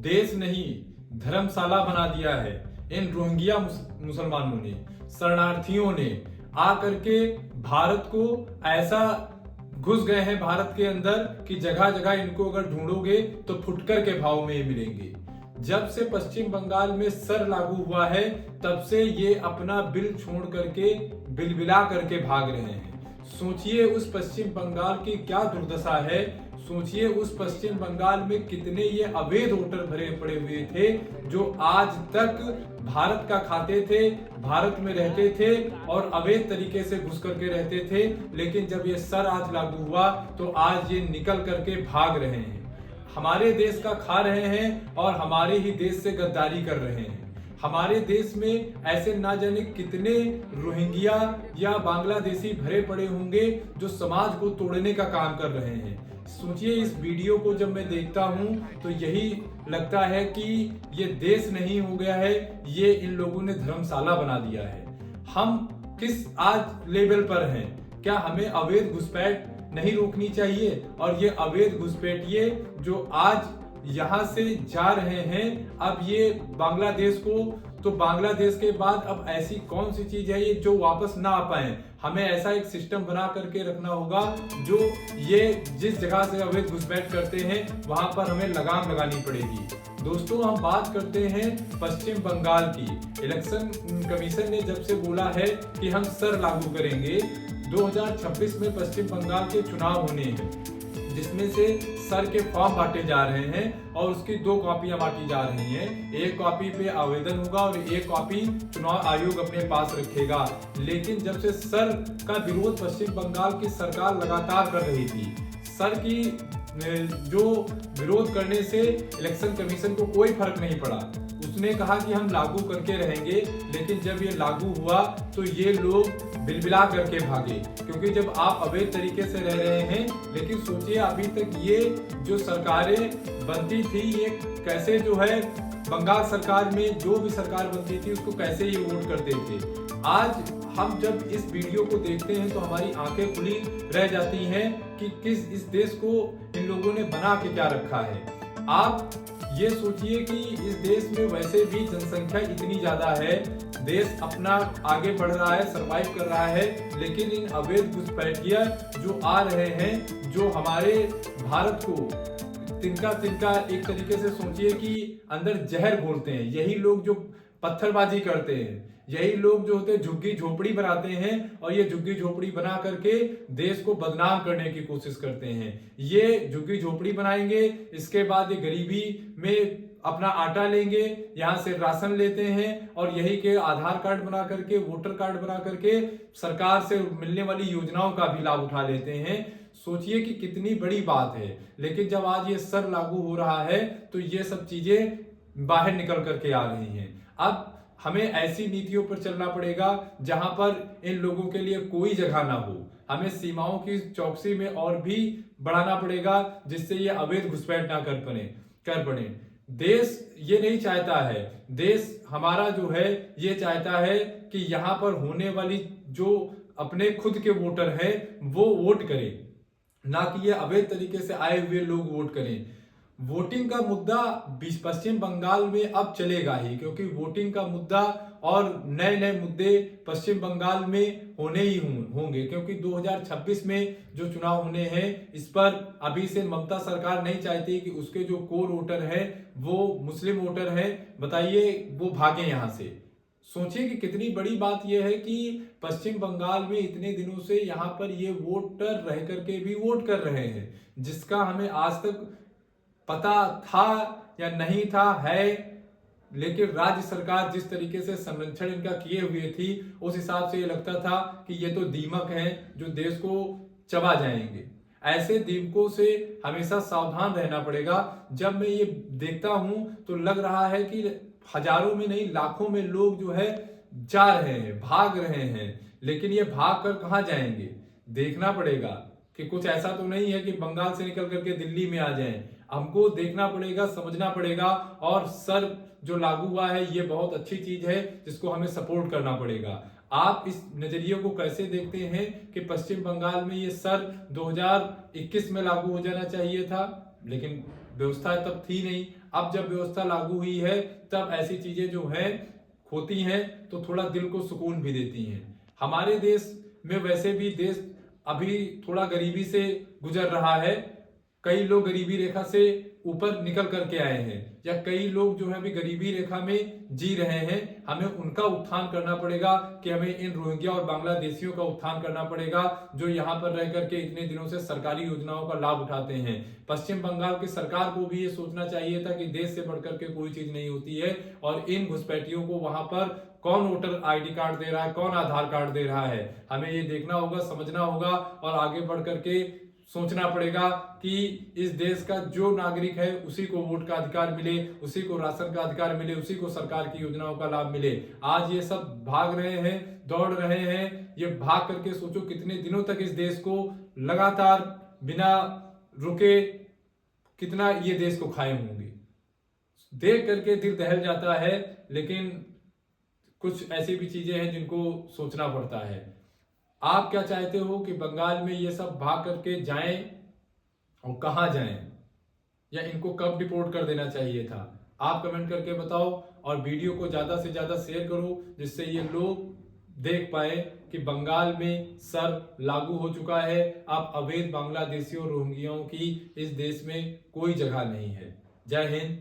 देश नहीं धर्मशाला बना दिया है इन रोहिंग्या मुसलमानों ने, शरणार्थियों ने आकर के भारत को ऐसा घुस गए हैं भारत के अंदर कि जगह जगह इनको अगर ढूंढोगे तो फुटकर के भाव में मिलेंगे। जब से पश्चिम बंगाल में सर लागू हुआ है तब से ये अपना बिल छोड़ करके बिलबिला करके भाग रहे हैं। सोचिए उस पश्चिम बंगाल की क्या दुर्दशा है, सोचिए उस पश्चिम बंगाल में कितने ये अवैध वोटर भरे पड़े हुए थे जो आज तक भारत का खाते थे, भारत में रहते थे और अवैध तरीके से घुस करके रहते थे। लेकिन जब ये सर आज लागू हुआ तो आज ये निकल करके भाग रहे हैं, हमारे देश का खा रहे हैं और हमारे ही देश से गद्दारी कर रहे हैं। हमारे देश में ऐसे ना जाने कितने रोहिंग्या या बांग्लादेशी भरे पड़े होंगे जो समाज को तोड़ने का काम कर रहे हैं। सोचिए इस वीडियो को जब मैं देखता हूं तो यही लगता है कि ये देश नहीं हो गया है, ये इन लोगों ने धर्मशाला बना दिया है। हम किस आज लेवल पर हैं? क्या हमें अवैध घुसपैठ नहीं रोकनी चाहिए? और ये अवैध घुसपैठिए जो आज यहाँ से जा रहे हैं, अब ये बांग्लादेश को, तो बांग्लादेश के बाद अब ऐसी कौन सी चीज है ये जो वापस ना आ पाए? हमें ऐसा एक सिस्टम बना करके रखना होगा जो ये जिस जगह से अवैध घुसपैठ करते हैं वहां पर हमें लगाम लगानी पड़ेगी। दोस्तों, हम बात करते हैं पश्चिम बंगाल की। इलेक्शन कमीशन ने जब से बोला है कि हम सर लागू करेंगे, 2026 में पश्चिम बंगाल के चुनाव होने हैं जिसमें से सर के फॉर्म बांटे जा रहे हैं और उसकी 2 कॉपियां बांटी जा रही हैं। एक कॉपी पे आवेदन होगा और एक कॉपी चुनाव आयोग अपने पास रखेगा। लेकिन जब से सर का विरोध पश्चिम बंगाल की सरकार लगातार कर रही थी, सर की जो विरोध करने से इलेक्शन कमीशन को कोई फर्क नहीं पड़ा। उसने कहा कि हम लागू करके रहेंगे, लेकिन जब ये लागू हुआ तो ये लोग बिलबिला करके भागे, क्योंकि जब आप अवैध तरीके से रह रहे हैं। लेकिन सोचिए अभी तक ये जो सरकारें बनती थी ये कैसे जो है बंगाल सरकार में जो भी सरकार बनती थी उसको कैसे ये वोट करते थे। आज हम जब इस वीडियो को देखते हैं तो हमारी आंखें खुली रह जाती हैं कि किस इस देश को इन लोगों ने बना के क्या रखा है। आप ये सोचिए कि इस देश में वैसे भी जनसंख्या इतनी ज्यादा है, देश अपना आगे बढ़ रहा है, सरवाइव कर रहा है, लेकिन इन अवैध घुसपैठिया जो आ रहे हैं जो हमारे भारत को तिनका तिनका एक तरीके से सोचिए कि अंदर जहर घोलते हैं। यही लोग जो पत्थरबाजी करते हैं, यही लोग जो होते हैं झुग्गी झोपड़ी बनाते हैं और ये झुग्गी झोपड़ी बना करके देश को बदनाम करने की कोशिश करते हैं। ये झुग्गी झोपड़ी बनाएंगे, इसके बाद ये गरीबी में अपना आटा लेंगे, यहाँ से राशन लेते हैं और यही के आधार कार्ड बना करके, वोटर कार्ड बना करके सरकार से मिलने वाली योजनाओं का भी लाभ उठा लेते हैं। सोचिए कि कितनी बड़ी बात है। लेकिन जब आज ये सर लागू हो रहा है तो ये सब चीजें बाहर निकल करके आ रही हैं। अब हमें ऐसी नीतियों पर चलना पड़ेगा जहां पर इन लोगों के लिए कोई जगह ना हो। हमें सीमाओं की चौकसी में और भी बढ़ाना पड़ेगा जिससे ये अवैध घुसपैठ ना कर पड़े। देश ये नहीं चाहता है, देश हमारा जो है ये चाहता है कि यहाँ पर होने वाली जो अपने खुद के वोटर हैं वो वोट करें, ना कि ये अवैध तरीके से आए हुए लोग वोट करें। वोटिंग का मुद्दा पश्चिम बंगाल में अब चलेगा ही, क्योंकि वोटिंग का मुद्दा और नए नए मुद्दे पश्चिम बंगाल में होने ही होंगे, क्योंकि 2026 में जो चुनाव होने हैं इस पर अभी से ममता सरकार नहीं चाहती कि उसके जो कोर वोटर है वो मुस्लिम वोटर है, बताइए वो भागे यहाँ से। सोचिए कि कितनी बड़ी बात यह है कि पश्चिम बंगाल में इतने दिनों से यहाँ पर ये वोटर रह करके भी वोट कर रहे हैं, जिसका हमें आज तक पता था या नहीं था है। लेकिन राज्य सरकार जिस तरीके से संरक्षण इनका किए हुए थी उस हिसाब से ये लगता था कि ये तो दीमक हैं जो देश को चबा जाएंगे। ऐसे दीमकों से हमेशा सावधान रहना पड़ेगा। जब मैं ये देखता हूं तो लग रहा है कि हजारों में नहीं लाखों में लोग जो है जा रहे हैं, भाग रहे हैं। लेकिन ये भाग कर कहाँ जाएंगे? देखना पड़ेगा कि कुछ ऐसा तो नहीं है कि बंगाल से निकल करके दिल्ली में आ जाएं। हमको देखना पड़ेगा, समझना पड़ेगा। और सर जो लागू हुआ है ये बहुत अच्छी चीज है जिसको हमें सपोर्ट करना पड़ेगा। आप इस नजरिए को कैसे देखते हैं कि पश्चिम बंगाल में ये सर 2021 में लागू हो जाना चाहिए था, लेकिन व्यवस्था तब थी नहीं। अब जब व्यवस्था लागू हुई है तब ऐसी चीजें जो हैं होती हैं तो थोड़ा दिल को सुकून भी देती हैं। हमारे देश में वैसे भी देश अभी थोड़ा गरीबी से गुजर रहा है। कई लोग गरीबी रेखा से ऊपर निकल करके आए हैं, या कई लोग जो है अभी गरीबी रेखा में जी रहे हैं। हमें उनका उत्थान करना पड़ेगा कि हमें इन रोहिंग्या और बांग्लादेशियों का उत्थान करना पड़ेगा जो यहाँ पर रह करके इतने दिनों से सरकारी योजनाओं का लाभ उठाते हैं। पश्चिम बंगाल की सरकार को भी ये सोचना चाहिए था कि देश से बढ़कर के कोई चीज नहीं होती है, और इन घुसपैठियों को वहां पर कौन वोटर आईडी कार्ड दे रहा है, कौन आधार कार्ड दे रहा है, हमें ये देखना होगा, समझना होगा और आगे बढ़ करके सोचना पड़ेगा कि इस देश का जो नागरिक है उसी को वोट का अधिकार मिले, उसी को राशन का अधिकार मिले, उसी को सरकार की योजनाओं का लाभ मिले। आज ये सब भाग रहे हैं, दौड़ रहे हैं, ये भाग करके सोचो कितने दिनों तक इस देश को लगातार बिना रुके कितना ये देश को खाए होंगे। देख करके दिल दहल जाता है, लेकिन कुछ ऐसी भी चीजें हैं जिनको सोचना पड़ता है। आप क्या चाहते हो कि बंगाल में ये सब भाग करके जाएं और कहां जाएं, या इनको कब डिपोर्ट कर देना चाहिए था? आप कमेंट करके बताओ और वीडियो को ज्यादा से ज्यादा शेयर करो, जिससे ये लोग देख पाए कि बंगाल में सर लागू हो चुका है। अब अवैध बांग्लादेशियों रोहिंग्याओं की इस देश में कोई जगह नहीं है। जय हिंद।